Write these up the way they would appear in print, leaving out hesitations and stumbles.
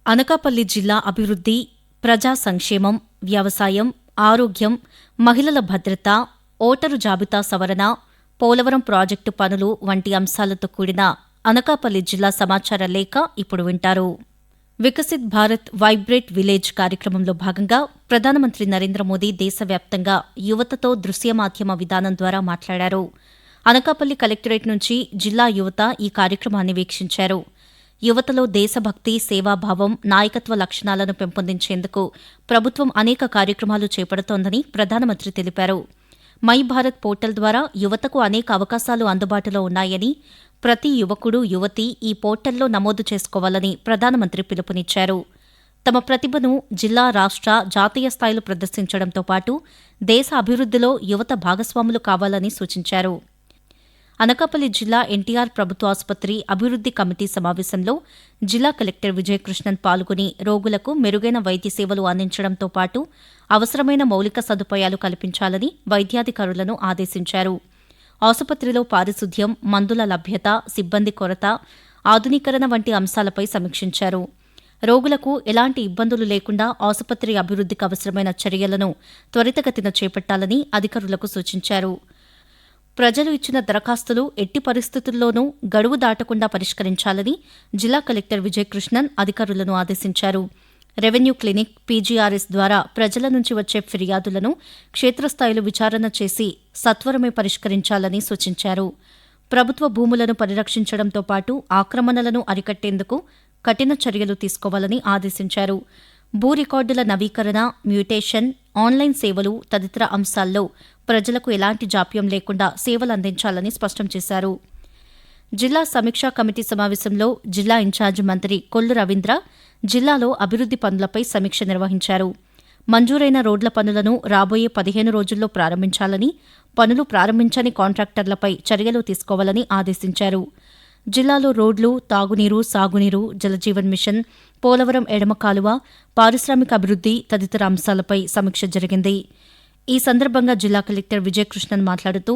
అనకాపల్లి జిల్లా అభివృద్ధి, ప్రజా సంక్షేమం, వ్యవసాయం, ఆరోగ్యం, మహిళల భద్రత, ఓటరు జాబితా సవరణ, పోలవరం ప్రాజెక్టు పనులు వంటి అంశాలతో కూడిన అనకాపల్లి జిల్లా సమాచార లేఖ ఇప్పుడు వింటారు. వికసిత్ భారత్ వైబ్రేట్ విలేజ్ కార్యక్రమంలో భాగంగా ప్రధానమంత్రి నరేంద్ర మోదీ దేశవ్యాప్తంగా యువతతో దృశ్య మాధ్యమ విధానం ద్వారా మాట్లాడారు. అనకాపల్లి కలెక్టరేట్ నుంచి జిల్లా యువత ఈ కార్యక్రమాన్ని వీక్షించారు. యువతలో దేశభక్తి, సేవాభావం, నాయకత్వ లక్షణాలను పెంపొందించేందుకు ప్రభుత్వం అనేక కార్యక్రమాలు చేపడుతోందని ప్రధానమంత్రి తెలిపారు. మై భారత్ పోర్టల్ ద్వారా యువతకు అనేక అవకాశాలు అందుబాటులో ఉన్నాయని, ప్రతి యువకుడు, యువతి ఈ పోర్టల్లో నమోదు చేసుకోవాలని ప్రధానమంత్రి పిలుపునిచ్చారు. తమ ప్రతిభను జిల్లా, రాష్ట్ర, జాతీయ స్థాయిలో ప్రదర్శించడంతో పాటు దేశ అభివృద్ధిలో యువత భాగస్వాములు కావాలని సూచించారు. అనకాపల్లి జిల్లా ఎన్టీఆర్ ప్రభుత్వ ఆసుపత్రి అభివృద్ధి కమిటీ సమావేశంలో జిల్లా కలెక్టర్ విజయకృష్ణన్ పాల్గొని రోగులకు మెరుగైన వైద్య సేవలు అందించడంతో పాటు అవసరమైన మౌలిక సదుపాయాలు కల్పించాలని వైద్యాధికారులను ఆదేశించారు. ఆసుపత్రిలో పారిశుద్ధ్యం, మందుల లభ్యత, సిబ్బంది కొరత, ఆధునీకరణ వంటి అంశాలపై సమీక్షించారు. రోగులకు ఎలాంటి ఇబ్బందులు లేకుండా ఆసుపత్రి అభివృద్ధికి అవసరమైన చర్యలను త్వరితగతిన చేపట్టాలని అధికారులకు సూచించారు. ప్రజలు ఇచ్చిన దరఖాస్తులు ఎట్టి పరిస్థితుల్లోనూ గడువు దాటకుండా పరిష్కరించాలని జిల్లా కలెక్టర్ విజయకృష్ణన్ అధికారులను ఆదేశించారు. రెవెన్యూ క్లినిక్, పీజీఆర్ఎస్ ద్వారా ప్రజల నుంచి వచ్చే ఫిర్యాదులను క్షేత్రస్థాయిలో విచారణ చేసి సత్వరమే పరిష్కరించాలని సూచించారు. ప్రభుత్వ భూములను పరిరక్షించడంతో పాటు ఆక్రమణలను అరికట్టేందుకు కఠిన చర్యలు తీసుకోవాలని ఆదేశించారు. భూ రికార్డుల నవీకరణ, మ్యూటేషన్, ఆన్లైన్ సేవలు తదితర అంశాల్లో ప్రజలకు ఎలాంటి జాప్యం లేకుండా సేవలందించాలని స్పష్టం చేశారు. జిల్లా సమీక్షా కమిటీ సమావేశంలో జిల్లా ఇన్ఛార్జి మంత్రి కొల్లు రవీంద్ర జిల్లాలో అభివృద్ధి పనులపై సమీక్ష నిర్వహించారు. మంజూరైన రోడ్ల పనులను రాబోయే 15 రోజుల్లో ప్రారంభించాలని, పనులు ప్రారంభించని కాంట్రాక్టర్లపై చర్యలు తీసుకోవాలని ఆదేశించారు. జిల్లాలో రోడ్లు, తాగునీరు, సాగునీరు, జలజీవన్ మిషన్, పోలవరం ఎడమ కాలువ, పారిశ్రామిక అభివృద్ధి తదితర అంశాలపై సమీక్ష జరిగింది. ఈ సందర్భంగా జిల్లా కలెక్టర్ విజయకృష్ణన్ మాట్లాడుతూ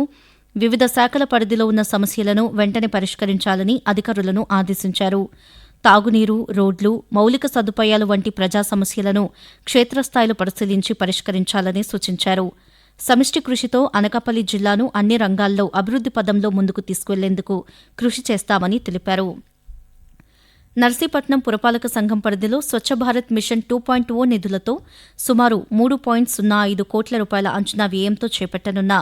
వివిధ శాఖల పరిధిలో ఉన్న సమస్యలను వెంటనే పరిష్కరించాలని అధికారులను ఆదేశించారు. తాగునీరు, రోడ్లు, మౌలిక సదుపాయాలు వంటి ప్రజా సమస్యలను క్షేత్రస్థాయిలో పరిశీలించి పరిష్కరించాలని సూచించారు. సమిష్టి కృషితో అనకాపల్లి జిల్లాను అన్ని రంగాల్లో అభివృద్ధి పదంలో ముందుకు తీసుకువెళ్లేందుకు కృషి చేస్తామని తెలిపారు. నర్సీపట్నం పురపాలక సంఘం పరిధిలో స్వచ్ఛ భారత్ మిషన్ 2.0 నిధులతో సుమారు 3.05 కోట్ల రూపాయల అంచనా వ్యయంతో చేపట్టనున్న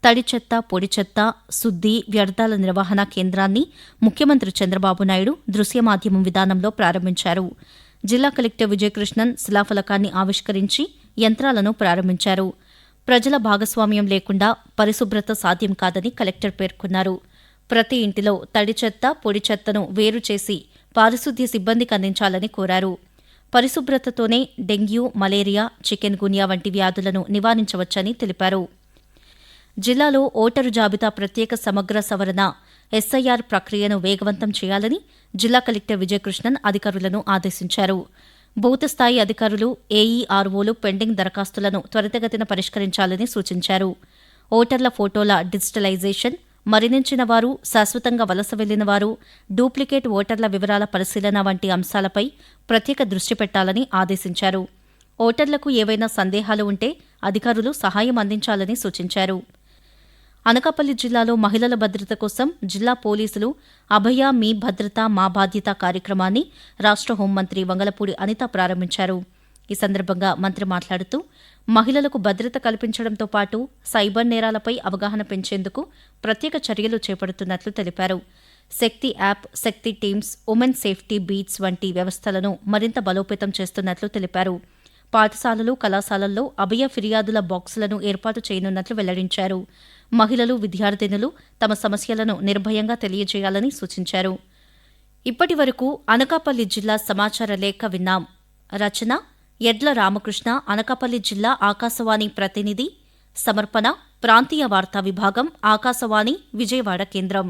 తడి చెత్త, పొడి చెత్త, శుద్ధి, వ్యర్థాల నిర్వహణ కేంద్రాన్ని ముఖ్యమంత్రి చంద్రబాబు నాయుడు దృశ్య మాధ్యమం విధానంలో ప్రారంభించారు. జిల్లా కలెక్టర్ విజయకృష్ణన్ శిలాఫలకాన్ని ఆవిష్కరించి యంత్రాలను ప్రారంభించారు. ప్రజల భాగస్వామ్యం లేకుండా పరిశుభ్రత సాధ్యం కాదని కలెక్టర్ పేర్కొన్నారు. ప్రతి ఇంటిలో తడి చెత్త, పొడి చెత్తను వేరు చేసి పారిశుద్ధ్య సిబ్బందికి అందించాలని కోరారు. పరిశుభ్రతతోనే డెంగ్యూ, మలేరియా, చికెన్ గున్యా వంటి వ్యాధులను నివారించవచ్చని తెలిపారు. జిల్లాలో ఓటరు జాబితా ప్రత్యేక సమగ్ర సవరణ ఎస్ఐఆర్ ప్రక్రియను వేగవంతం చేయాలని జిల్లా కలెక్టర్ విజయకృష్ణన్ అధికారులను ఆదేశించారు. బూత్ స్థాయి అధికారులు, ఏఈఆర్ఓలు పెండింగ్ దరఖాస్తులను త్వరితగతిన పరిష్కరించాలని సూచించారు. ఓటర్ల ఫోటోల డిజిటలైజేషన్, మరణించిన వారు, శాశ్వతంగా వలస వెళ్లిన వారు, డూప్లికేట్ ఓటర్ల వివరాల పరిశీలన వంటి అంశాలపై ప్రత్యేక దృష్టి పెట్టాలని ఆదేశించారు. ఓటర్లకు ఏవైనా సందేహాలు ఉంటే అధికారులు సహాయం అందించాలని సూచించారు. అనకాపల్లి జిల్లాలో మహిళల భద్రత కోసం జిల్లా పోలీసులు అభయ మీ భద్రత మా బాధ్యత కార్యక్రమాన్ని రాష్ట్ర హోంమంత్రి వంగలపూడి అనిత ప్రారంభించారు. ఈ సందర్భంగా మంత్రి మాట్లాడుతూ మహిళలకు భద్రత కల్పించడంతో పాటు సైబర్ నేరాలపై అవగాహన పెంచేందుకు ప్రత్యేక చర్యలు చేపడుతున్నట్లు తెలిపారు. శక్తి యాప్, శక్తి టీమ్స్, ఉమెన్ సేఫ్టీ బీట్స్ వంటి వ్యవస్థలను మరింత బలోపేతం చేస్తున్నట్లు తెలిపారు. పాఠశాలలు, కళాశాలల్లో అభయ ఫిర్యాదుల బాక్సులను ఏర్పాటు చేయనున్నట్లు వెల్లడించారు. మహిళలు, విద్యార్థినులు తమ సమస్యలను నిర్భయంగా తెలియజేయాలని సూచించారు. ఇప్పటి వరకు అనకాపల్లి జిల్లా సమాచార లేఖ విన్నాం. రచన ఎడ్ల రామకృష్ణ, అనకాపల్లి జిల్లా ఆకాశవాణి ప్రతినిధి. సమర్పణ ప్రాంతీయ వార్తా విభాగం, ఆకాశవాణి విజయవాడ కేంద్రం.